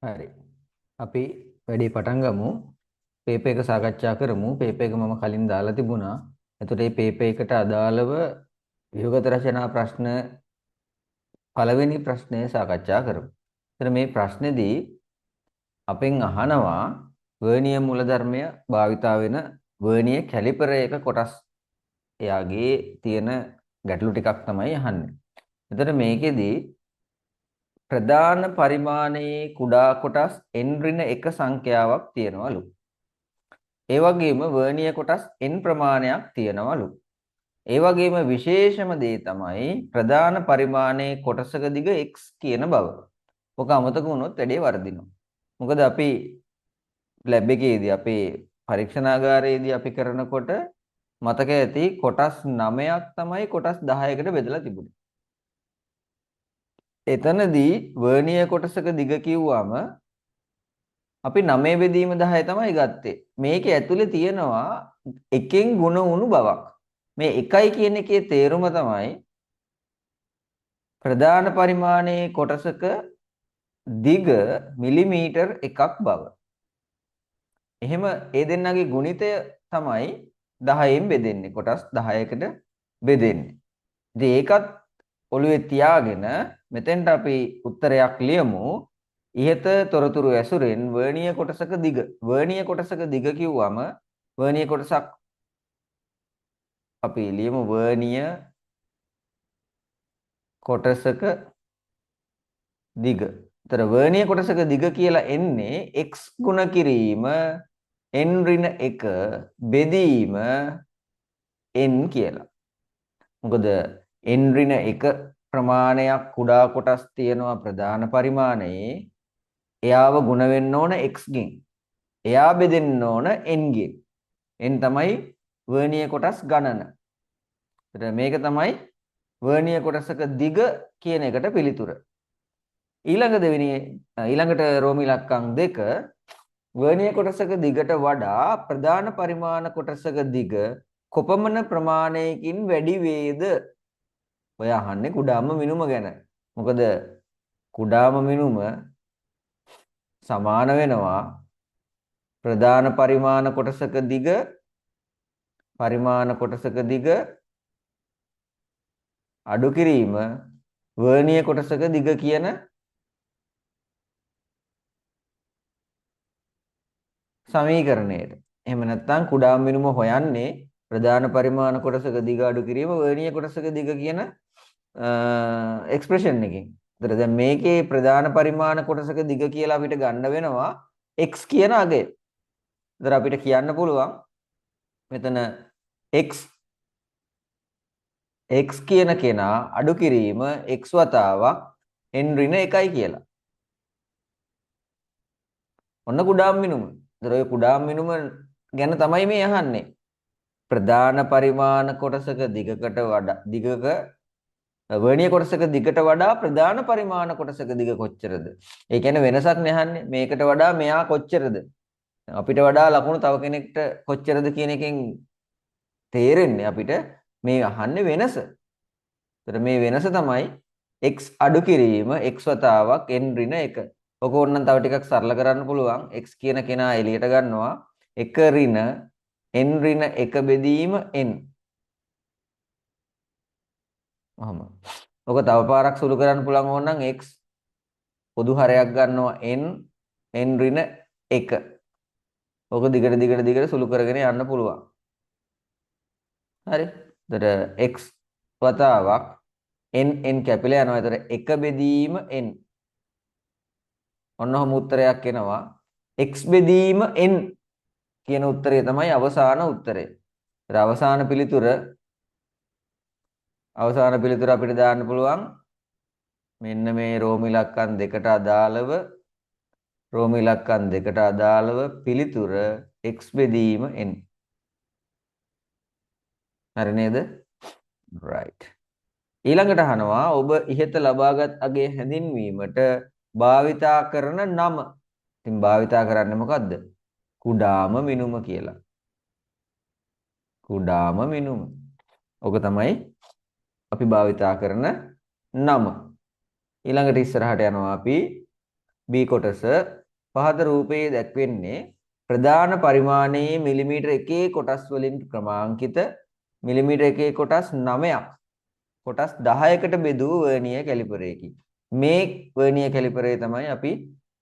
හරි. අපි වැඩේ පටන් ගමු. පේපර් එක සාකච්ඡා කරමු. පේපර් එක මම කලින් දාලා තිබුණා. එතකොට මේ පේපර් එකට අදාළව ව්‍යුහගත රචනා ප්‍රශ්න පළවෙනි ප්‍රශ්නය සාකච්ඡා කරමු. එතන මේ ප්‍රශ්නේදී අපෙන් අහනවා වර්නියර් මූලධර්මය භාවිතා වෙන වර්නියර් කැලිපර් එක කොටස් එයාගේ තියෙන ගැටලු ටිකක් තමයි අහන්නේ. එතකොට මේකෙදී ප්‍රධාන පරිමාණයේ කුඩා කොටස් n ඍණ 1 සංඛ්‍යාවක් තියෙනවලු. ඒ වගේම වර්නියර් කොටස් n ප්‍රමාණයක් තියෙනවලු. ඒ වගේම විශේෂම දේ තමයි ප්‍රධාන පරිමාණයේ කොටසක දිග x කියන බව. ඔක අමතක වුණොත් වැඩේ වර්ධිනවා. මොකද අපි ලැබ් එකේදී අපේ පරීක්ෂණාගාරයේදී අපි කරනකොට මතක ඇති කොටස් 9ක් තමයි කොටස් 10කට බෙදලා තිබුණේ. එතනදී වර්නියර් කොටසක දිග කිව්වම අපි 9 බෙදීම 10 තමයි ගත්තේ. මේකේ ඇතුලේ තියෙනවා එකෙන් ಗುಣ වුණු බවක්. මේ එකයි කියන එකේ තේරුම තමයි ප්‍රධාන පරිමාණයේ කොටසක දිග මිලිමීටර් 1ක් බව. එහෙම ඒ දෙන්නගේ ගුණිතය තමයි 10න් බෙදෙන්නේ. කොටස් 10කට බෙදෙන්නේ. ඉතින් ඒකත් ඔළුවේ තියාගෙන මෙතෙන්ට අපි උත්තරයක් ලියමු. ඉහත තොරතුරු ඇසුරෙන් වර්නියර් කොටසක දිග. වර්නියර් කොටසක දිග කිව්වම වර්නියර් කොටසක් අපි ලියමු වර්නියර් කොටසක දිග. ඒතර වර්නියර් කොටසක දිග කියලා එන්නේ x ගුණ කිරීම n ඍණ 1 බෙදීම n කියලා. මොකද n ඍණ 1 ප්‍රමාණයක් කුඩා කොටස් තියෙනවා ප්‍රධාන පරිමාණයේ. එයාව ගුණ වෙන්න ඕන x ගෙන්. එයා බෙදෙන්න ඕන n ගෙන්. n තමයි වර්නියර් කොටස් ගණන. ඒතර මේක තමයි වර්නියර් කොටසක දිග කියන එකට පිළිතුර. ඊළඟට රෝම ඉලක්කම් 2 වර්නියර් කොටසක දිගට වඩා ප්‍රධාන පරිමාණ කොටසක දිග කොපමණ ප්‍රමාණයකින් වැඩි වේද? ඔය අහන්නේ කුඩාම මිනුම ගැන. මොකද කුඩාම මිනුම සමාන වෙනවා ප්‍රධාන පරිමාණ කොටසක දිග අඩු කිරීම වර්නියර් කොටසක දිග කියන සමීකරණයට. එහෙම නැත්නම් කුඩාම මිනුම හොයන්නේ ප්‍රධාන පරිමාණ කොටසක දිග අඩු කිරීම වර්නියර් කොටසක දිග කියන එක්ස්ප්‍රෙෂන් එකකින්. ඒතර දැන් මේකේ ප්‍රධාන පරිමාණ කොටසක දිග කියලා අපිට ගන්න වෙනවා x කියන අගය. ඒතර අපිට කියන්න පුළුවන් මෙතන x කියන කෙනා අඩු කිරීම x වතාවක් n ඍණ 1යි කියලා. ඔන්න කුඩාම මිනුම. ඒතර ඔය කුඩාම මිනුම ගැන තමයි මේ අහන්නේ. ප්‍රධාන පරිමාණ කොටසක වර්නියර් කොටසක දිගට වඩා ප්‍රධාන පරිමාණ කොටසක දිග කොච්චරද? ඒ කියන්නේ වෙනසක් නැහන්නේ. මේකට වඩා මෙයා කොච්චරද? අපිට වඩා ලකුණු තව කෙනෙක්ට කොච්චරද කියන එකෙන් තේරෙන්නේ අපිට මේ අහන්නේ වෙනස. ඒතර මේ වෙනස තමයි x අඩු කිරීම x වතාවක් n ඍණ 1. ඔක ඕනනම් තව ටිකක් සරල කරන්න පුළුවන්. x කියන කෙනා එළියට ගන්නවා 1 ඍණ n ඍණ 1 බෙදීම n. ඔහම. ඔක තව පාරක් සුළු කරන්න පුළුවන් ඕනනම් x පොදු හරයක් ගන්නවා n ඍණ 1. ඔක දිගට සුළු කරගෙන යන්න පුළුවන්. හරි. එතකොට x වතාවක් n කැපිලා යනවා. එතකොට 1 බෙදීම n. ඔන්න ඔහම උත්තරයක් එනවා. x බෙදීම n කියන උත්තරය තමයි අවසාන උත්තරය. ඒතර අවසාන පිළිතුර අපිට දාන්න පුළුවන් මෙන්න මේ රෝම ඉලක්කම් දෙකට අදාළව පිළිතුර x බෙදීම n. හරි නේද? right. ඊළඟට අහනවා ඔබ ඉහත ලබාගත් අගේ හැඳින්වීමට භාවිතා කරන නම. ඉතින් භාවිතා කරන්නේ මොකද්ද? කුඩාම මිනුම කියලා. කුඩාම මිනුම. ඔක තමයි අපි භාවිතා කරන නම. ඊළඟට ඉස්සරහට යනවා අපි B කොටස පහත රූපයේ දැක්වෙන්නේ ප්‍රධාන පරිමාණයේ මිලිමීටර 1 කොටස් වලින් ක්‍රමාංකිත මිලිමීටර 1 කොටස් 9ක් කොටස් 10කට බෙදූ වර්නියර් කැලිපරයකි. මේ වර්නියර් කැලිපරය තමයි අපි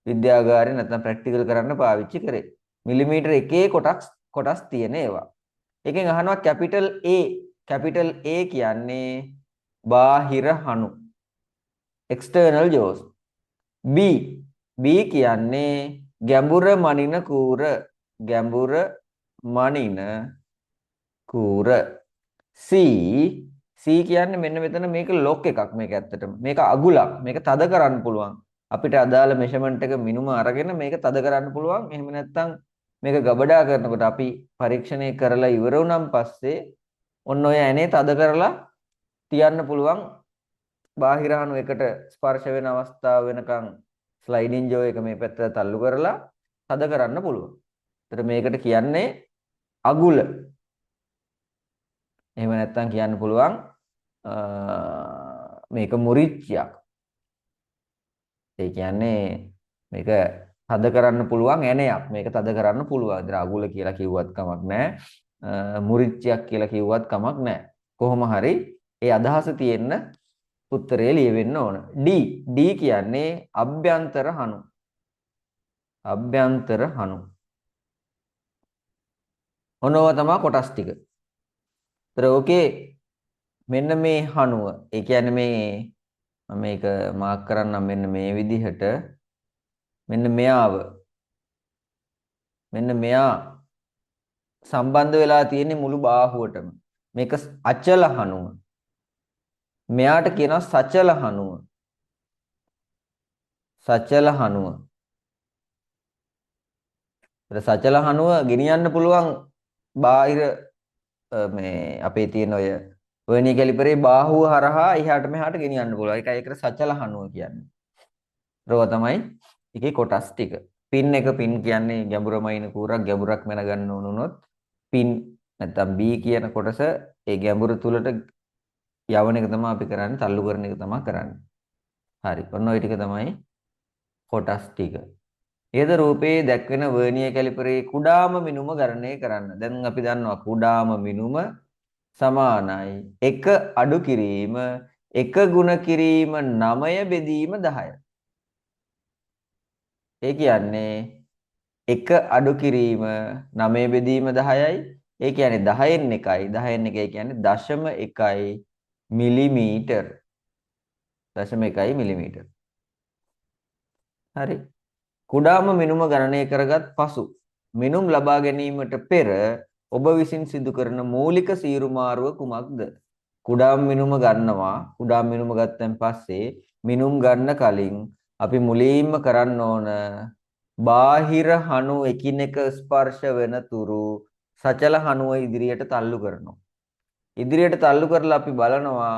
විද්‍යාගාරේ නැත්නම් ප්‍රැක්ටිකල් කරන්න පාවිච්චි කරේ. මිලිමීටර 1 කොටස් තියෙන ඒවා. එකෙන් අහනවා කැපිටල් A. කැපිටල් A කියන්නේ බාහිර හණු. external jaws. B. B කියන්නේ ගැඹුර මනින කූර. ගැඹුර මනින කූර. C. C කියන්නේ මෙන්න මෙතන මේක ලොක් එකක් මේක ඇත්තටම. මේක අගුලක්. මේක තද කරන්න පුළුවන්. අපිට අදාළ මෙෂර්මන්ට් එක මිනුම අරගෙන මේක තද කරන්න පුළුවන්. එහෙම නැත්නම් මේක ගබඩා කරනකොට අපි පරීක්ෂණය කරලා ඉවර වුණාන් පස්සේ ඔන්න ඔය ඇනේ තද කරලා තියන්න පුළුවන්. බාහිර අණු එකට ස්පර්ශ වෙන අවස්ථාව වෙනකන් ස්ලයිඩින් ජෝ එක මේ පැත්තට තල්ලු කරලා තද කරන්න පුළුවන්. ඒතර මේකට කියන්නේ අගුල. එහෙම නැත්නම් කියන්න පුළුවන් මේක මුරිච්චියක්. ඒ කියන්නේ මේක තද කරන්න පුළුවන් ඇණයක්. මේක තද කරන්න පුළුවන්. ඉතින් අගුල කියලා කිව්වත් කමක් නැහැ. මුරිච්චියක් කියලා කිව්වත් කමක් නැහැ. කොහොම හරි ඒ අදහස තියෙන්න උත්තරය ලියවෙන්න ඕන. D. D කියන්නේ අභ්‍යන්තර හණු. අභ්‍යන්තර හණු. ඔනෝව තමයි කොටස් ටික. ඒතර ඕකේ මෙන්න මේ හණුව. ඒ කියන්නේ මේ මම මේක මාක් කරන්නම් මෙන්න මේ විදිහට. මෙන්න මෙයා සම්බන්ධ වෙලා තියෙන්නේ මුළු බාහුවටම. මේක අචල හණුව. මෙයාට කියනවා සචල හණුව. සචල හණුව. සචල හණුව ගෙනියන්න පුළුවන් බාහිර මේ අපේ තියෙන ඔය වර්නියර් කැලිපරේ බාහුව හරහා එහාට මෙහාට ගෙනියන්න පුළුවන්. ඒකට සචල හණුව කියන්නේ. රෝ තමයි එකේ කොටස් ටික. පින් කියන්නේ ගැඹුරමයින කූරක් ගැඹුරක් මැන ගන්න උනොත් පින් නැත්තම් B කියන කොටස ඒ ගැඹුර තුලට යවන එක තමයි අපි කරන්නේ. තල්ලු කරන එක තමයි කරන්නේ. හරි. ඔන්න ඔය ටික තමයි කොටස් ටික. ඊද රූපයේ දැක්වෙන වර්නියර් කැලිපරේ කුඩාම මිනුම ගණනය කරන්න. දැන් අපි දන්නවා කුඩාම මිනුම සමානයි 1 අඩු කිරීම 1 ගුණ කිරීම 9 බෙදීම 10. ඒ කියන්නේ 1 අඩු කිරීම 9 බෙදීම 10යි. ඒ කියන්නේ 10න් 1යි. 10න් 1 කියන්නේ 0.1 මිලිමීටර්. 0.1 මිලිමීටර්. හරි. කුඩාම මිනුම ගණනය කරගත් පසු මිනුම් ලබා ගැනීමට පෙර ඔබ විසින් සිදු කරන මූලික සීරු මාරුව කුමක්ද? කුඩාම මිනුම ගන්නවා. කුඩාම මිනුම ගත්තන් පස්සේ මිනුම් ගන්න කලින් අපි මුලින්ම කරන්න ඕන බාහිර හණු එකිනෙක ස්පර්ශ වෙන තුරු සචල හණුව ඉදිරියට තල්ලු කරනවා. ඉදිරියට තල්ලු කරලා අපි බලනවා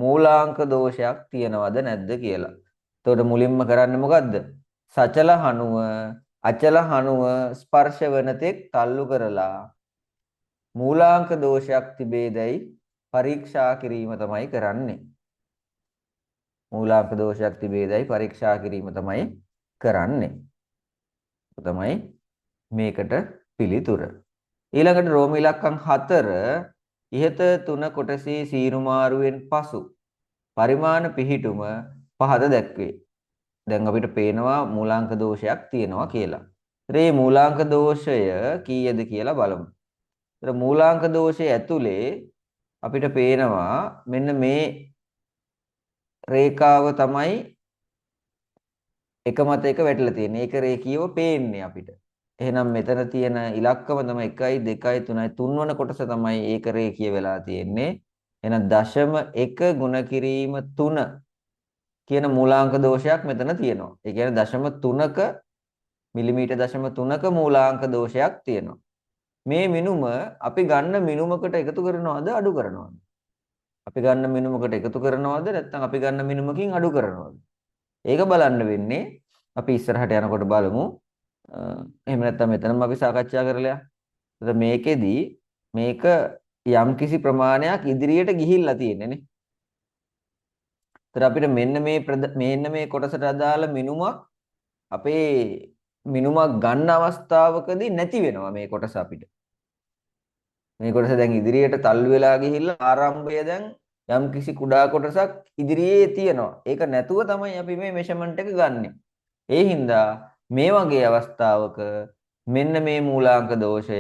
මූලාංක දෝෂයක් තියනවද නැද්ද කියලා. එතකොට මුලින්ම කරන්නේ මොකද්ද? සචල හණුව අචල හණුව ස්පර්ශ වෙන තෙක් තල්ලු කරලා මූලාංක දෝෂයක් තිබේදයි පරීක්ෂා කිරීම තමයි කරන්නේ. මූලාංක දෝෂයක් තිබේදයි පරීක්ෂා කිරීම තමයි කරන්නේ. තමයි මේකට පිළිතුර. ඊළඟට රෝම ඉලක්කම් 4 ඉහත 3 කොටසේ සීරු මාරුවෙන් පසු පරිමාණ පිහිටුම පහත දැක්වේ. දැන් අපිට පේනවා මූලාංක දෝෂයක් තියෙනවා කියලා. ඒ මූලාංක දෝෂය කීයද කියලා බලමු. ඒතර මූලාංක දෝෂය ඇතුලේ අපිට පේනවා මෙන්න මේ රේඛාව තමයි එක මත එක වැටලා තියෙන්නේ. ඒක රේඛීයව පේන්නේ අපිට. එහෙනම් මෙතන තියෙන ඉලක්කම තමයි 1යි 2යි 3යි 3 වන කොටස තමයි ඒක රේඛීය වෙලා තියෙන්නේ. එහෙනම් 0.1 ගුණ කිරීම 3 කියන මූලාංක දෝෂයක් මෙතන තියෙනවා. ඒ කියන්නේ 0.3ක මිලිමීටර් 0.3ක මූලාංක දෝෂයක් තියෙනවා. මේ මිනුම අපි ගන්න මිනුමකට එකතු කරනවද අඩු කරනවද? අපි ගන්න මිනුමකට එකතු කරනවද නැත්නම් අපි ගන්න මිනුමකින් අඩු කරනවද? ඒක බලන්න වෙන්නේ අපි ඉස්සරහට යනකොට බලමු. එහෙම නැත්නම් මෙතනම අපි සාකච්ඡා කරලා. එතකොට මේකෙදි මේක යම්කිසි ප්‍රමාණයක් ඉදිරියට ගිහිල්ලා තියෙන්නේ නේ. එතකොට අපිට මෙන්න මේ කොටසට අදාළ මිනුමක් අපේ මිනුමක් ගන්න අවස්ථාවකදී නැති වෙනවා මේ කොටස අපිට. මේ කොටස දැන් ඉදිරියට තල්ලු වෙලා ගිහිල්ලා ආරම්භය දැන් යම් කිසි කුඩා කොටසක් ඉදිරියේ තියෙනවා. ඒක නැතුව තමයි අපි මේ මෙෂර්මන්ට් එක ගන්නෙ. ඒ හින්දා මේ වගේ අවස්ථාවක මෙන්න මේ මූලාංක දෝෂය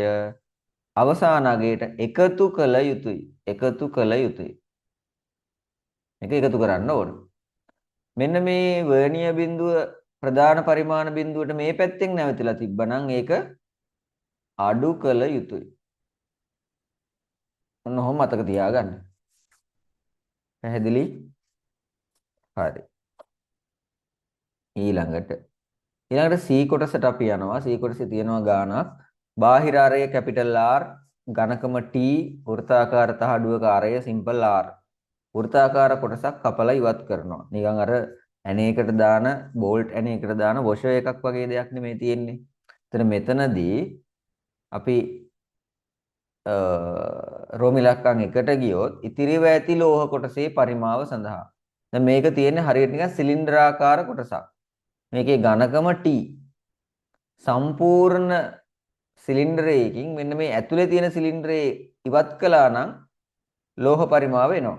අවසාන අගයට එකතු කළ යුතුයි. එකතු කළ යුතුයි. මේක එකතු කරන්න ඕන. මෙන්න මේ වර්ණීය බිඳුව ප්‍රධාන පරිමාණ බිඳුවට මේ පැත්තෙන් නැවතිලා තිබ්බනම් ඒක අඩු කළ යුතුයි. ඔන්න ඔහොම මතක තියාගන්න. පැහැදිලි? හරි. ඊළඟට C කොටසට අපි යනවා. C කොටසේ තියෙනවා ගානක්. බාහිර ආරය කැපිටල් R, ඝනකම T, වෘත්තාකාර තහඩුවක ආරය සිම්පල් R. වෘත්තාකාර කොටසක් කපලා ඉවත් කරනවා. නිකන් අර ඇණයකට දාන බෝල්ට් ඇණයකට දාන වොෂර් එකක් වගේ දෙයක් නෙමෙයි තියෙන්නේ. එතන මෙතනදී අපි රෝම ඉලක්කම් 1ට ගියොත් ඉතිරිව ඇති ලෝහ කොටසේ පරිමාව සඳහා. දැන් මේක තියෙන්නේ හරියට නිකන් සිලින්ඩරාකාර කොටසක්. මේකේ ඝනකම T. සම්පූර්ණ සිලින්ඩරයකින් මෙන්න මේ ඇතුලේ තියෙන සිලින්ඩරේ ඉවත් කළා නම් ලෝහ පරිමාව එනවා.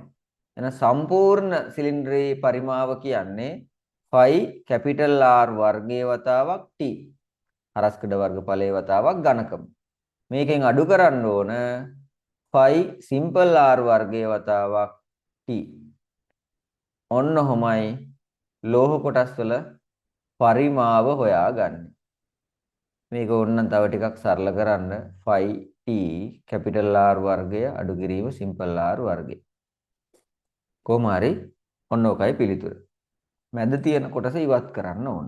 එහෙනම් සම්පූර්ණ සිලින්ඩරේ පරිමාව කියන්නේ 5 කැපිටල් R වර්ගයේ වතාවක් T. හරස්කඩ වර්ගඵලයේ වතාවක් ඝනකම. මේකෙන් අඩු කරන්න ඕන 5 සිම්පල් R වර්ගයේ වතාවක් T. ඔන්න ඔහොමයි ලෝහ කොටස් වල පරිමාව හොයාගන්නේ. මේක ඕනනම් තව ටිකක් සරල කරන්න 5t කැපිටල් R වර්ගය අඩු කිරීම සිම්පල් R වර්ගය. කොහොම හරි ඔන්න ඔකයි පිළිතුර. මැද තියෙන කොටස ඉවත් කරන්න ඕන.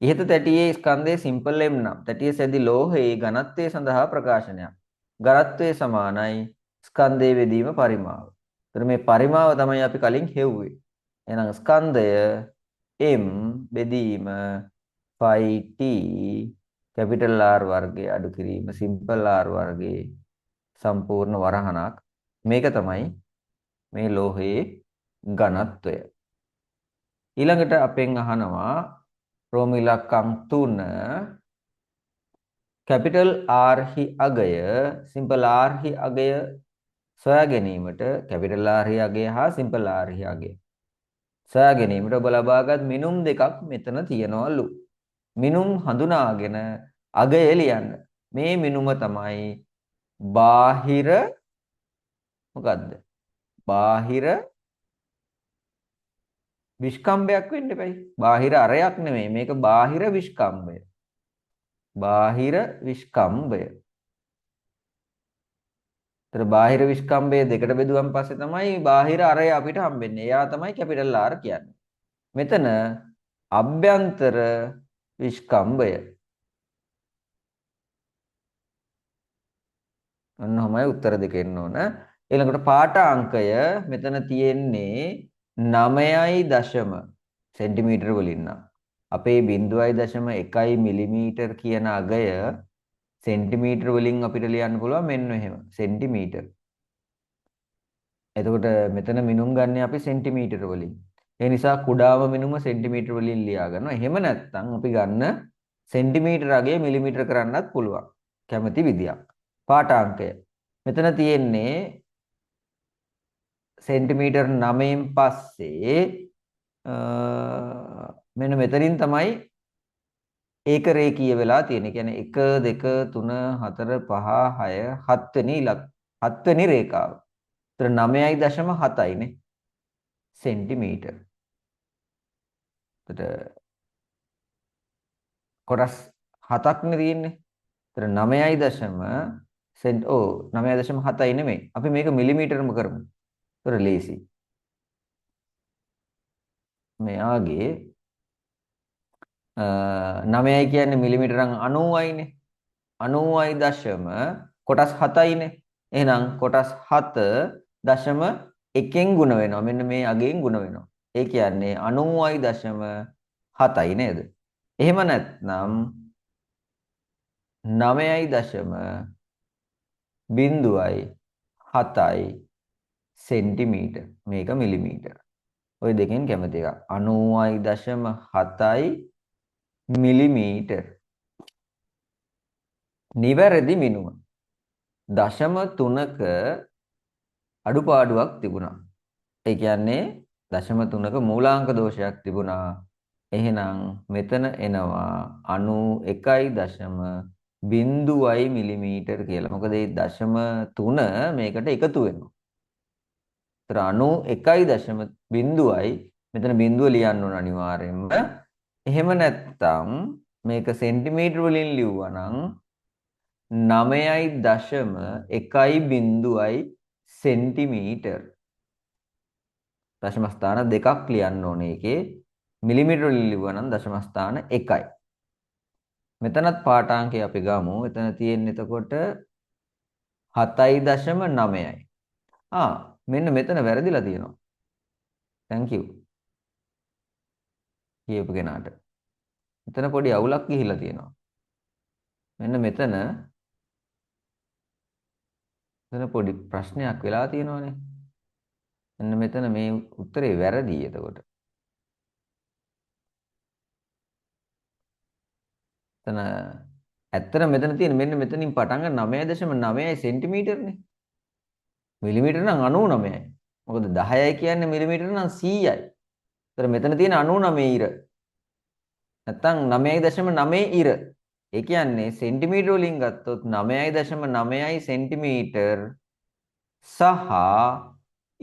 ඉහත තැටියේ ස්කන්ධයේ සිම්පල් M නම් තැටියේ සැදි ලෝහයේ ඝනත්වය සඳහා ප්‍රකාශනයක්. ඝනත්වය සමානයි ස්කන්ධයේ බෙදීම පරිමාව. ඒතර මේ පරිමාව තමයි අපි කලින් හෙව්වේ. එහෙනම් ස්කන්ධය M බෙදීම 5t කැපිටල් R වර්ගය අඩු කිරීම සිම්පල් R වර්ගයේ සම්පූර්ණ වරහණක්. මේක තමයි මේ ලෝහයේ ඝනත්වය. ඊළඟට අපෙන් අහනවා රෝම ඉලක්කම් 3 කැපිටල් R හි අගය සිම්පල් R හි අගය සොයා ගැනීමට කැපිටල් R හි අගය හා සිම්පල් R හි අගය සොයා ගැනීමට ඔබ ලබාගත් මිනුම් දෙකක් මෙතන තියනවලු. මිනුම් හඳුනාගෙන අගය ලියන්න. මේ මිනුම තමයි බාහිර මොකද්ද? බාහිර විස්කම්බයක් වෙන්න එපයි. බාහිර අරයක් නෙමෙයි. මේක බාහිර විස්කම්බය. බාහිර විස්කම්බය. ඒතර බාහිර විස්කම්බය දෙකට බෙදුවන් පස්සේ තමයි බාහිර අරය අපිට හම්බෙන්නේ. එයා තමයි කැපිටල් R කියන්නේ. මෙතන අභ්‍යන්තර විස්කම්බය. ඔන්නෝමයි උත්තර දෙක එන්න ඕන. ඊළඟට පාඨාංකය මෙතන තියෙන්නේ 9.0 සෙන්ටිමීටර වලින් නම් අපේ 0.1 මිලිමීටර් කියන අගය සෙන්ටිමීටර වලින් අපිට ලියන්න පුළුවන් මෙන්න එහෙම සෙන්ටිමීටර. එතකොට මෙතන මිනුම් ගන්න අපි සෙන්ටිමීටර වලින්. ඒ නිසා කුඩාම මිනුම සෙන්ටිමීටර වලින් ලියා ගන්නවා. එහෙම නැත්නම් අපි ගන්න සෙන්ටිමීටර අගය මිලිමීටර කරන්නත් පුළුවන්. කැමති විදියක්. පාඨාංකය. මෙතන තියෙන්නේ සෙන්ටිමීටර් 9න් පස්සේ මෙන්න මෙතනින් තමයි ඒක රේඛීය වෙලා තියෙන්නේ. කියන්නේ 1 2 3 4 5 6 7 වෙනි ඉලක්ක 7 වෙනි රේඛාව. ඒතර 9.7යිනේ සෙන්ටිමීටර්. එතකොට කොටස් 7ක් නේ තියෙන්නේ. ඒතර 9.7යි නෙමෙයි. අපි මේක මිලිමීටරම කරමු. ඒතර ලේසි. මෙයාගේ 9යි කියන්නේ මිලිමීටර 90යිනේ. 90යි දශම කොටස් 7යිනේ. එහෙනම් කොටස් 7.1න් ගුණ වෙනවා. මෙන්න මේ අගයෙන් ගුණ වෙනවා. ඒ කියන්නේ 90.7යි නේද? එහෙම නැත්නම් 9.0.7යි සෙන්ටිමීටර්. මේක මිලිමීටර. ওই දෙකෙන් කැමති එකක්. 90.7 මිලිමීටර්. නිවැරදි මිනුම. දශම 3ක අඩුපාඩුවක් තිබුණා. ඒ කියන්නේ දශම 3ක මූලාංක දෝෂයක් තිබුණා. එහෙනම් මෙතන එනවා 91.0 මිලිමීටර් කියලා. මොකද මේ දශම 3 මේකට එකතු වෙනවා. ඒතර 91.0යි මෙතන බිඳුව ලියන්න ඕන අනිවාර්යෙන්ම. එහෙම නැත්නම් මේක සෙන්ටිමීටර වලින් ලිව්වා නම් 9.1 සෙන්ටිමීටර්. දශම ස්ථාන දෙකක් ලියන්න ඕනේ ඒකේ. මිලිමීටර වලින් ලිව්වා නම් දශම ස්ථාන 1යි. මෙතනත් පාඨාංකය අපි ගමු. එතන තියෙන්නේ එතකොට 7.9යි. මෙන්න මෙතන වැරදිලා තියෙනවා. thank you. කියපු කෙනාට. මෙතන පොඩි අවුලක් ගිහිලා තියෙනවා. මෙන්න මෙතන පොඩි ප්‍රශ්නයක් වෙලා තියෙනවානේ. මෙන්න මෙතන මේ උත්තරේ වැරදි එතකොට. එතන ඇත්තට මෙතන තියෙන මෙන්න මෙතනින් පටන් ගන්න 9.9 සෙන්ටිමීටර්නේ. මිලිමීටර නම් 99යි. මොකද 10යි කියන්නේ මිලිමීටර නම් 100යි. ඒතර මෙතන තියෙන 99 ඉර. නැත්තම් 9.9 ඉර. ඒ කියන්නේ සෙන්ටිමීටර වලින් ගත්තොත් 9.9 සෙන්ටිමීටර් සහ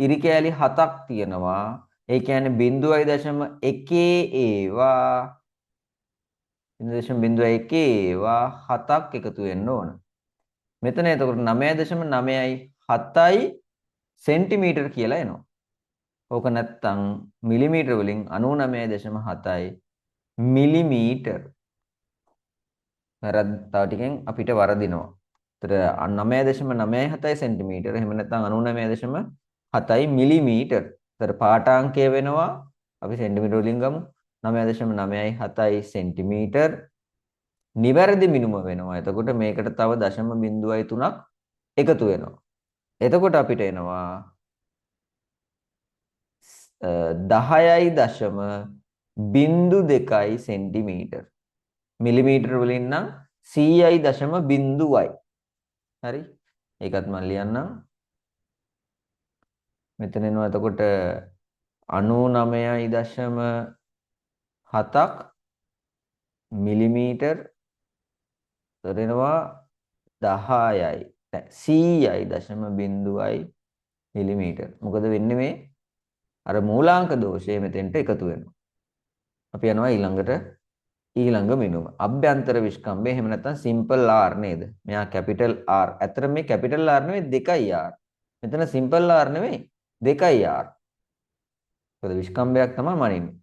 ඉරි කෑලි 7ක් තියෙනවා. ඒ කියන්නේ 0.1 ඒවා 0.1 ඒවා 7ක් එකතු වෙන්න ඕන. මෙතන එතකොට 9.9යි 7යි සෙන්ටිමීටර් කියලා එනවා. ඕක නැත්තම් මිලිමීටර වලින් 99.7යි මිලිමීටර්. වැරද්ද තව ටිකෙන් අපිට වරදිනවා. ඒතර 9.97 සෙන්ටිමීටර. එහෙම නැත්නම් 99.7යි මිලිමීටර්. ඒතර පාඨාංකය වෙනවා අපි සෙන්ටිමීටර වලින් ගමු. 9.97යි සෙන්ටිමීටර්. නිවැරදි මිනුම වෙනවා. එතකොට මේකට තව 0.3ක් එකතු වෙනවා. එතකොට අපිට එනවා 10.02 සෙන්ටිමීටර්. මිලිමීටර වලින් නම් 100.0යි. හරි. ඒකත් මම ලියන්නම්. මෙතන එනවා එතකොට 99.7ක් මිලිමීටර්. තොරෙනවා 10යි 100.0යි මිලිමීටර්. මොකද වෙන්නේ මේ අර මූලාංක දෝෂය මෙතෙන්ට එකතු වෙනවා. අපි යනවා ඊළඟ මිනුම. අභ්‍යන්තර විස්කම්භය. එහෙම නැත්නම් සිම්පල් R නේද? මෙයා කැපිටල් R. ඇත්තට මේ කැපිටල් R නෙවෙයි 2යි R. මෙතන සිම්පල් R නෙවෙයි 2යි R. මොකද විස්කම්භයක් තමයි මනින්නේ.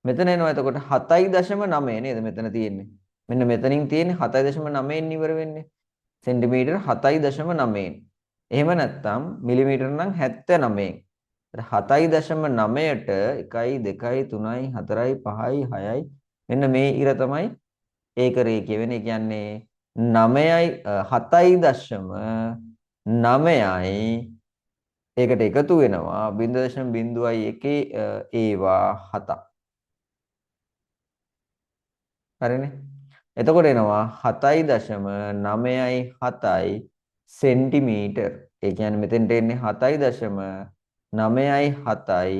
මෙතන එනවා එතකොට 7.9 නේද මෙතන තියෙන්නේ. මෙන්න මෙතනින් තියෙන්නේ 7.9න් ඉවර වෙන්නේ. සෙන්ටිමීටර 7.9න්. එහෙම නැත්නම් මිලිමීටර නම් 79න්. 7.9ට 1යි 2යි 3යි 4යි 5යි 6යි මෙන්න මේ ඉර තමයි ඒක රේඛිය වෙන්නේ. ඒ කියන්නේ 9යි 7.9යි ඒකට එකතු වෙනවා 0.01 ඒවා 7ක්. හරිනේ. එතකොට එනවා 7.97යි සෙන්ටිමීටර්. ඒ කියන්නේ මෙතෙන්ට එන්නේ 7.97යි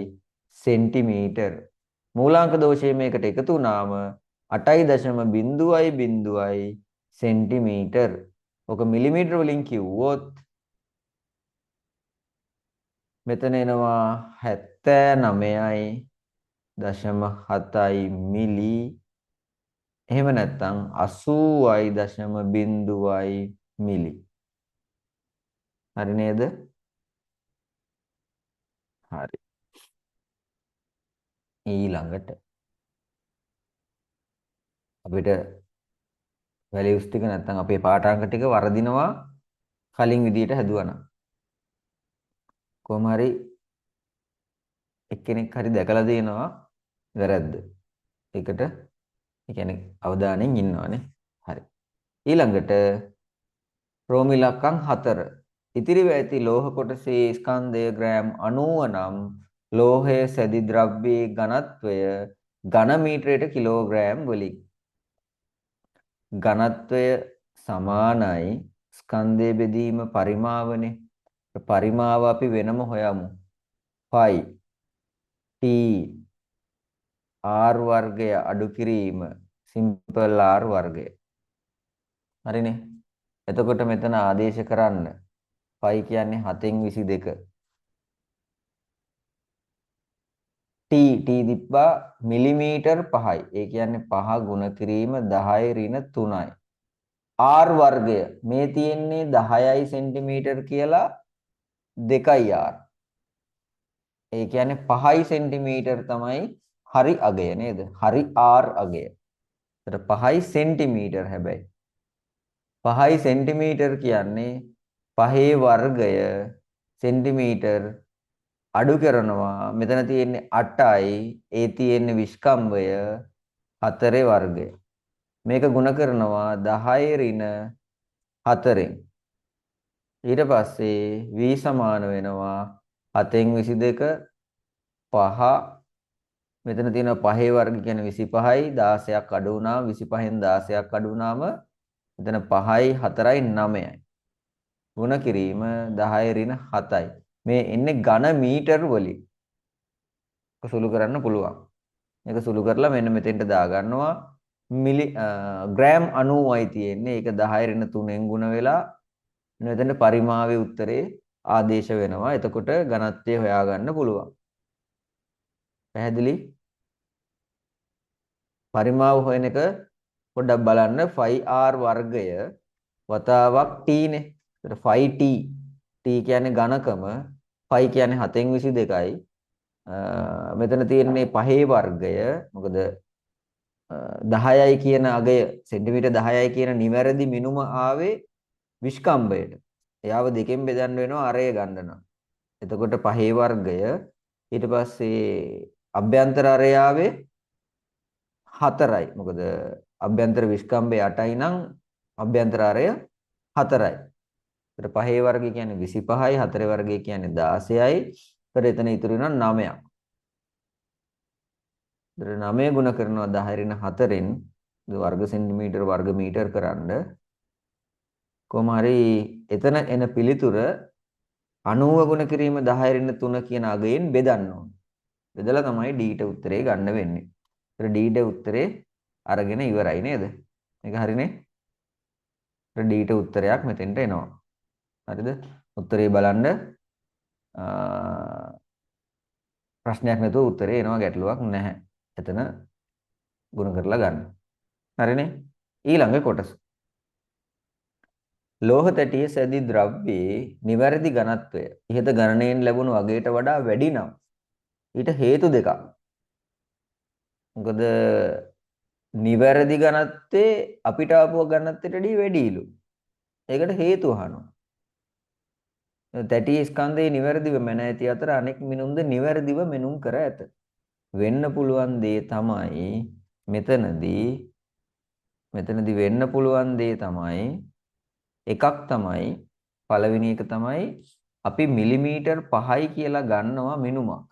සෙන්ටිමීටර්. මූලාංක දෝෂය මේකට එකතු වුණාම 8.0යි සෙන්ටිමීටර්. ඔක මිලිමීටර වලින් කිව්වොත් මෙතන එනවා 79.7යි මිලි. එහෙම නැත්නම් 80.0යි මිලි. හරි නේද? හරි. ඊළඟට අපිට වැලියුස් ටික නැත්නම් අපේ පාඨාංක ටික වර්ධිනවා කලින් විදියට හැදුවා නම්. කොහොම හරි එක්කෙනෙක් හරි දැකලා දෙනවා වැරද්ද. ඒකට ඒ කියන්නේ අවධානයෙන් ඉන්නවනේ. හරි. ඊළඟට රෝම ඉලක්කම් 4. ඉතිරිව ඇති ලෝහ කොටසේ ස්කන්ධය ග්‍රෑම් 90 නම් ලෝහයේ සැදි ද්‍රව්‍යයේ ඝනත්වය ඝන මීටරයට කිලෝග්‍රෑම් වලින්. ඝනත්වය සමානයි ස්කන්ධයේ බෙදීම පරිමාවනේ. පරිමාව අපි වෙනම හොයමු. phi t r වර්ගය අඩු කිරීම සිම්පල් r වර්ගය. හරිනේ. එතකොට මෙතන ආදේශ කරන්න. phi කියන්නේ 7/22. t තිබ්බා මිලිමීටර් 5යි. ඒ කියන්නේ 5 ගුණ කිරීම 10 ඍණ 3යි. r වර්ගය මේ තියෙන්නේ 10යි සෙන්ටිමීටර් කියලා 2යි r. ඒ කියන්නේ 5යි සෙන්ටිමීටර් තමයි හරි අගය නේද? හරි r අගය. ඒතර 5යි සෙන්ටිමීටර් හැබැයි. 5යි සෙන්ටිමීටර් කියන්නේ 5 වර්ගය සෙන්ටිමීටර් අඩු කරනවා. මෙතන තියෙන්නේ 8යි. ඒ තියෙන්නේ විස්කම්භය 4 වර්ගය. මේක ගුණ කරනවා 10 ඍණ 4ෙන්. ඊට පස්සේ v සමාන වෙනවා 7/22 5. මෙතන තියෙනවා 5 වර්ග කියන්නේ 25යි. 16ක් අඩු වුණාම 25න් 16ක් අඩු වුණාම මෙතන 5යි 4යි 9යි. ගුණ කිරීම 10 ඍණ 7යි. මේ එන්නේ ඝන මීටර වලින්. සුළු කරන්න පුළුවන්. මේක සුළු කරලා මෙන්න මෙතෙන්ට දා ගන්නවා. ග්‍රෑම් 90යි තියෙන්නේ. ඒක 10 ඍණ 3ෙන් ගුණ වෙලා මෙතන පරිමාවේ උත්තරේ ආදේශ වෙනවා. එතකොට ඝනත්වය හොයාගන්න පුළුවන්. පැහැදිලි? පරිමාව හොයන එක පොඩ්ඩක් බලන්න. 5r වර්ගය වතාවක් t නේ. ඒතර 5t t කියන්නේ ඝනකම, 5 කියන්නේ 7/22යි. මෙතන තියෙන්නේ 5 වර්ගය. මොකද 10යි කියන අගය සෙන්ටිමීටර් 10යි කියන නිවැරදි මිනුම ආවේ විස්කම්භයට. එයාව දෙකෙන් බෙදන්න වෙනවා අරය ගන්න නම්. එතකොට 5 වර්ගය ඊට පස්සේ අභ්‍යන්තර අරය ආවේ 4යි. මොකද අභ්‍යන්තර විස්කම්භය 8යි නම් අභ්‍යන්තර අරය 4යි. ඒතර 5 වර්ගය කියන්නේ 25යි, 4 වර්ගය කියන්නේ 16යි. ඒතර එතන ඉතුරු වෙනවා 9ක්. ඒතර 9 ගුණ කරනවා 10 ඍණ 4ෙන් වර්ග සෙන්ටිමීටර වර්ග මීටර කරන්න. කොහොම හරි එතන එන පිළිතුර 90 ගුණ කිරීම 10 ඍණ 3 කියන අගයෙන් බෙදන්න ඕන. බෙදලා තමයි d ට උත්තරේ ගන්න වෙන්නේ. ඒතර d ට උත්තරේ අරගෙන ඉවරයි නේද? මේක හරිනේ? ඒතර d ට උත්තරයක් මෙතෙන්ට එනවා. හරිද? උත්තරේ බලන්න ප්‍රශ්නයක් නැතුව උත්තරේ එනවා, ගැටලුවක් නැහැ. එතන ගුණ කරලා ගන්න. හරිනේ? ඊළඟ කොටස. ලෝහ තැටියේ සැදි ද්‍රව්‍යයේ නිවැරදි ඝනත්වය ඉහත ගණනයෙන් ලැබුණු අගයට වඩා වැඩි නම් ඊට හේතු දෙකක්. මොකද නිවැරදි ඝනත්වයේ අපිට ආපුව ඝනත්වයට වඩා වැඩිලු. ඒකට හේතු අහනවා. තැටි ස්කන්ධයේ නිවැරදිව මැන ඇති අතර අනෙක් මිනුම්ද නිවැරදිව මෙනුම් කර ඇත. වෙන්න පුළුවන් දේ තමයි මෙතනදී වෙන්න පුළුවන් දේ තමයි එකක් තමයි පළවෙනි එක තමයි අපි මිලිමීටර් 5යි කියලා ගන්නවා මිනුමක්.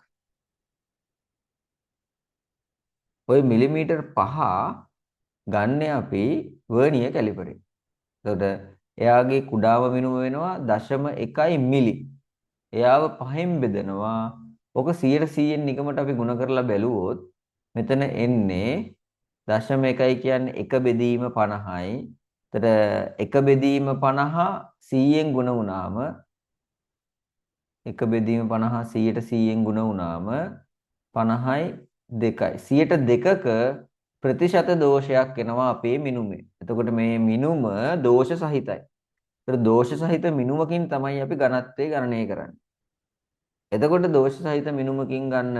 ওই මිලිමීටර් 5 ගන්න අපි වර්නියර් කැලිපරේ. එතකොට එයාගේ කුඩාම මිනුම වෙනවා 0.1 මිලි. එයාව 5න් බෙදනවා. ඔක 100%න් නිකමට අපි ගුණ කරලා බැලුවොත් මෙතන එන්නේ 0.1 කියන්නේ 1 බෙදීම 50යි. එතකොට 1 බෙදීම 50 100න් ගුණ වුණාම 1 බෙදීම 50 100න් ගුණ වුණාම 50යි 2යි. 102ක ප්‍රතිශත දෝෂයක් එනවා අපේ මිනුමේ. එතකොට මේ මිනුම දෝෂ සහිතයි. ඒතර දෝෂ සහිත මිනුමකින් තමයි අපි ඝනත්වය ගණනය කරන්නේ. එතකොට දෝෂ සහිත මිනුමකින් ගන්න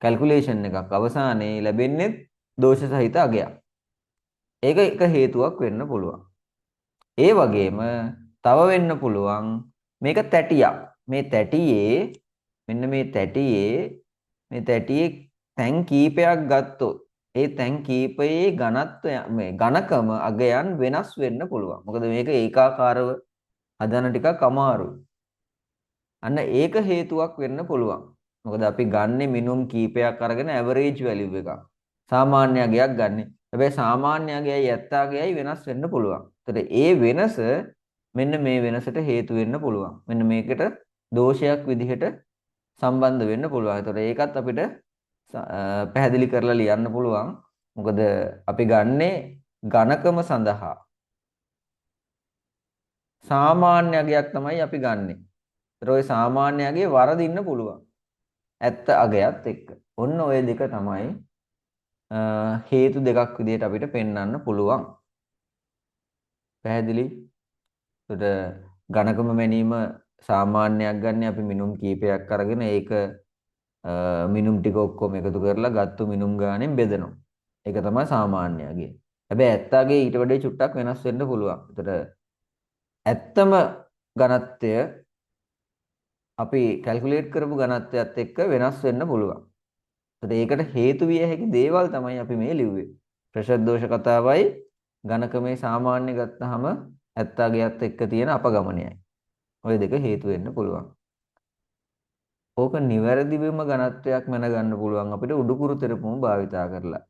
කැල්කියුලේෂන් එකක් අවසානයේ ලැබෙන්නේ දෝෂ සහිත අගයක්. ඒක එක හේතුවක් වෙන්න පුළුවන්. ඒ වගේම තව වෙන්න පුළුවන් මේක තැටියක්. මේ තැටියේ තැන් කීපයක් ගත්තොත් ඒ තැන් කීපයේ ඝනත්වය මේ ඝනකම අගයන් වෙනස් වෙන්න පුළුවන්. මොකද මේක ඒකාකාරව හදන ටිකක් අමාරුයි. අන්න ඒක හේතුවක් වෙන්න පුළුවන්. මොකද අපි ගන්නෙ මිනුම් කීපයක් අරගෙන ඇවරේජ් වැලියු එකක්. සාමාන්‍ය අගයක් ගන්නෙ. හැබැයි සාමාන්‍ය අගයයි ඇත්ත අගයයි වෙනස් වෙන්න පුළුවන්. ඒතර ඒ වෙනස මෙන්න මේ වෙනසට හේතු වෙන්න පුළුවන්. මෙන්න මේකට දෝෂයක් විදිහට සම්බන්ධ වෙන්න පුළුවන්. ඒතර ඒකත් අපිට පැහැදිලි කරලා ලියන්න පුළුවන්. මොකද අපි ගන්නෙ ඝනකම සඳහා සාමාන්‍ය අගයක් තමයි අපි ගන්නෙ. ඒතර ওই සාමාන්‍ය අගය වරදින්න පුළුවන්. ඇත්ත අගයත් එක්ක. ඔන්න ඔය දෙක තමයි හේතු දෙකක් විදිහට අපිට පෙන්වන්න පුළුවන්. පැහැදිලි? ඒකට ඝනකම මැනීම සාමාන්‍යයක් ගන්න අපි මිනුම් කීපයක් අරගෙන ඒක මිනුම් ටික ඔක්කොම එකතු කරලා ගත්තු මිනුම් ගාණෙන් බෙදනවා. ඒක තමයි සාමාන්‍ය අගය. හැබැයි ඇත්ත අගය ඊට වඩා චුට්ටක් වෙනස් වෙන්න පුළුවන්. ඒතර ඇත්තම ඝනත්වය අපි කැල්කියුලේට් කරපු ඝනත්වයත් එක්ක වෙනස් වෙන්න පුළුවන්. ඒකට හේතු විය හැකි දේවල් තමයි අපි මේ ලිව්වේ. ප්‍රෙෂර් දෝෂ කතාවයි ඝනකමේ සාමාන්‍ය ගත්තාම ඇත්තාගයත් එක්ක තියෙන අපගමනයයි. ওই දෙක හේතු වෙන්න පුළුවන්. ඕක නිවැරදිවම ඝනත්වයක් මැනගන්න පුළුවන් අපිට උඩුකුරු තෙරපුම භාවිතා කරලා.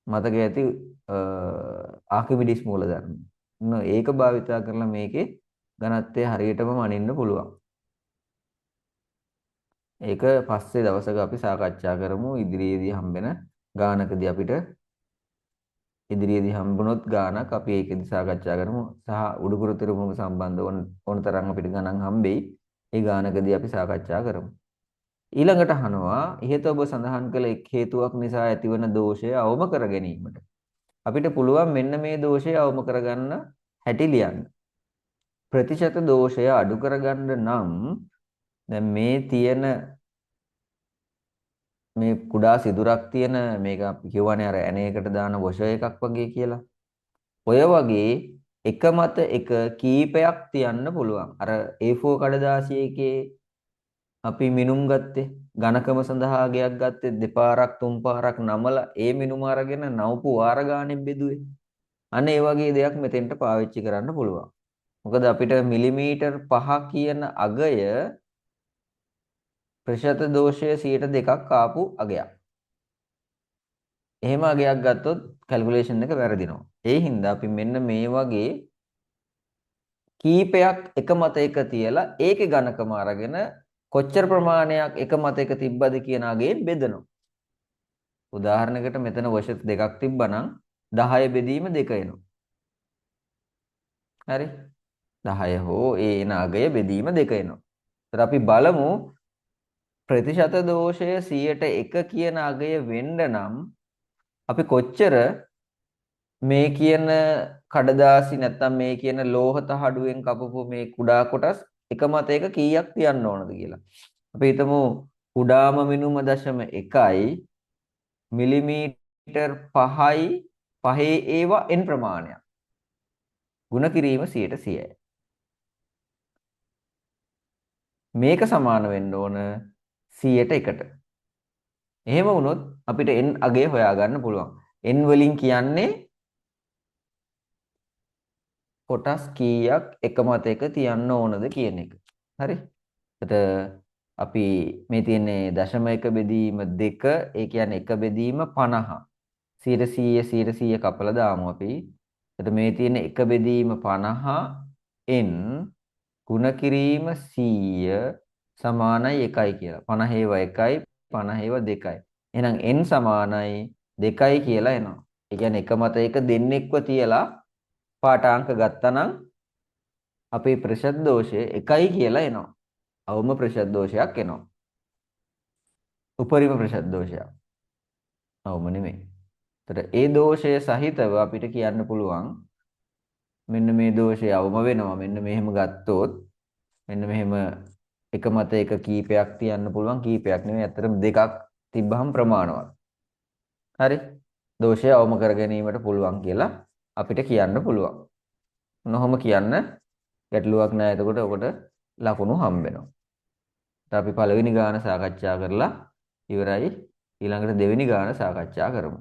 මතක ඇති ආකිමිඩිස් මූලධර්ම. ඒක භාවිතා කරලා මේකේ ඝනත්වය හරියටම මනින්න පුළුවන්. ඒක පස්සේ දවසක අපි සාකච්ඡා කරමු ඉදිරියේදී හම්බෙන ගානකදී අපිට ඉදිරියේදී හම්බුනොත් ගානක් අපි ඒකෙදි සාකච්ඡා කරමු සහ උඩුකුරු තිරුමුක සම්බන්ධ ඕන තරම් අපිට ගණන් හම්බෙයි ඒ ගානකදී අපි සාකච්ඡා කරමු ඊළඟට අහනවා ඉහත ඔබ සඳහන් කළ එක් හේතුවක් නිසා ඇතිවන දෝෂය අවම කර ගැනීමට අපිට පුළුවන් මෙන්න මේ දෝෂය අවම කරගන්න හැටි ලියන්න ප්‍රතිශත දෝෂය අඩු කරගන්න නම් දැන් මේ තියෙන මේ කුඩා සිදුරක් තියෙන මේක අපි කියවනේ අර ඇණයකට දාන වොෂර් එකක් වගේ කියලා. ඔය වගේ එක මත එක කීපයක් තියන්න පුළුවන්. අර A4 කඩදාසියකේ අපි මිනුම් ගත්තේ ඝනකම සඳහා ගයක් ගත්තේ දෙපාරක් තුන් පාරක් නමලා ඒ මිනුම අරගෙන නවපු වාර ගානෙන් බෙදුවේ. අන්න ඒ වගේ දෙයක් මෙතෙන්ට පාවිච්චි කරන්න පුළුවන්. මොකද අපිට මිලිමීටර් 5 කියන අගය ප්‍රතිශත දෝෂය 2% ආපු අගයක්. එහෙම අගයක් ගත්තොත් කැල්කියුලේෂන් එක වැරදිනවා. ඒ හින්දා අපි මෙන්න මේ වගේ කීපයක් එක මත එක තියලා ඒකේ ඝනකම අරගෙන කොච්චර ප්‍රමාණයක් එක මත එක තිබ්බද කියන අගයෙන් බෙදනවා. උදාහරණයකට මෙතන වොෂර් දෙකක් තිබ්බනම් 10 බෙදීම 2 එනවා. හරි? 10 හෝ ඒ එන අගය බෙදීම 2 එනවා. ඒතර අපි බලමු ප්‍රතිශත දෝෂය 101 කියන අගය වෙන්න නම් අපි කොච්චර මේ කියන කඩදාසි නැත්තම් මේ කියන ලෝහ තහඩුවෙන් කපපු මේ කුඩා කොටස් එක මත එක කීයක් තියන්න ඕනද කියලා. අපි හිතමු කුඩාම මිනුම 0.1යි මිලිමීටර් 5යි 5 ඒවා n ප්‍රමාණයක්. ගුණ කිරීම 100%යි. මේක සමාන වෙන්න ඕන 100ට 1ට. එහෙම වුණොත් අපිට n අගය හොයාගන්න පුළුවන්. n වලින් කියන්නේ කොටස් කීයක් එක මත එක තියන්න ඕනද කියන එක. හරි? එතකොට අපි මේ තියෙන්නේ 0.1 බෙදීම 2 ඒ කියන්නේ 1 බෙදීම 50. 100 කපලා දාමු අපි. එතකොට මේ තියෙන 1 බෙදීම 50 n ගුණ කිරීම 100 සමානයි 1යි කියලා. 50 ඒවා 1යි 50 ඒවා 2යි. එහෙනම් n සමානයි 2යි කියලා එනවා. ඒ කියන්නේ එක මත එක දෙන්නෙක්ව තියලා පාඨාංක ගත්තනම් අපේ ප්‍රතිශත දෝෂය 1යි කියලා එනවා. අවම ප්‍රතිශත දෝෂයක් එනවා. උපරිම ප්‍රතිශත දෝෂයක්. අවම නෙමෙයි. ඒතර ඒ දෝෂය සහිතව අපිට කියන්න පුළුවන් මෙන්න මේ දෝෂය අවම වෙනවා. මෙන්න මෙහෙම ගත්තොත් මෙන්න මෙහෙම එක මත එක කීපයක් තියන්න පුළුවන් කීපයක් නෙමෙයි අතරම දෙකක් තිබ්බහම ප්‍රමාණවත්. හරි? දෝෂය අවම කර ගැනීමට පුළුවන් කියලා අපිට කියන්න පුළුවන්. නොහොම කියන්න ගැටලුවක් නැහැ. එතකොට ඔකට ලකුණු හම්බ වෙනවා. අපි පළවෙනි ගාන සාකච්ඡා කරලා ඉවරයි. ඊළඟට දෙවෙනි ගාන සාකච්ඡා කරමු.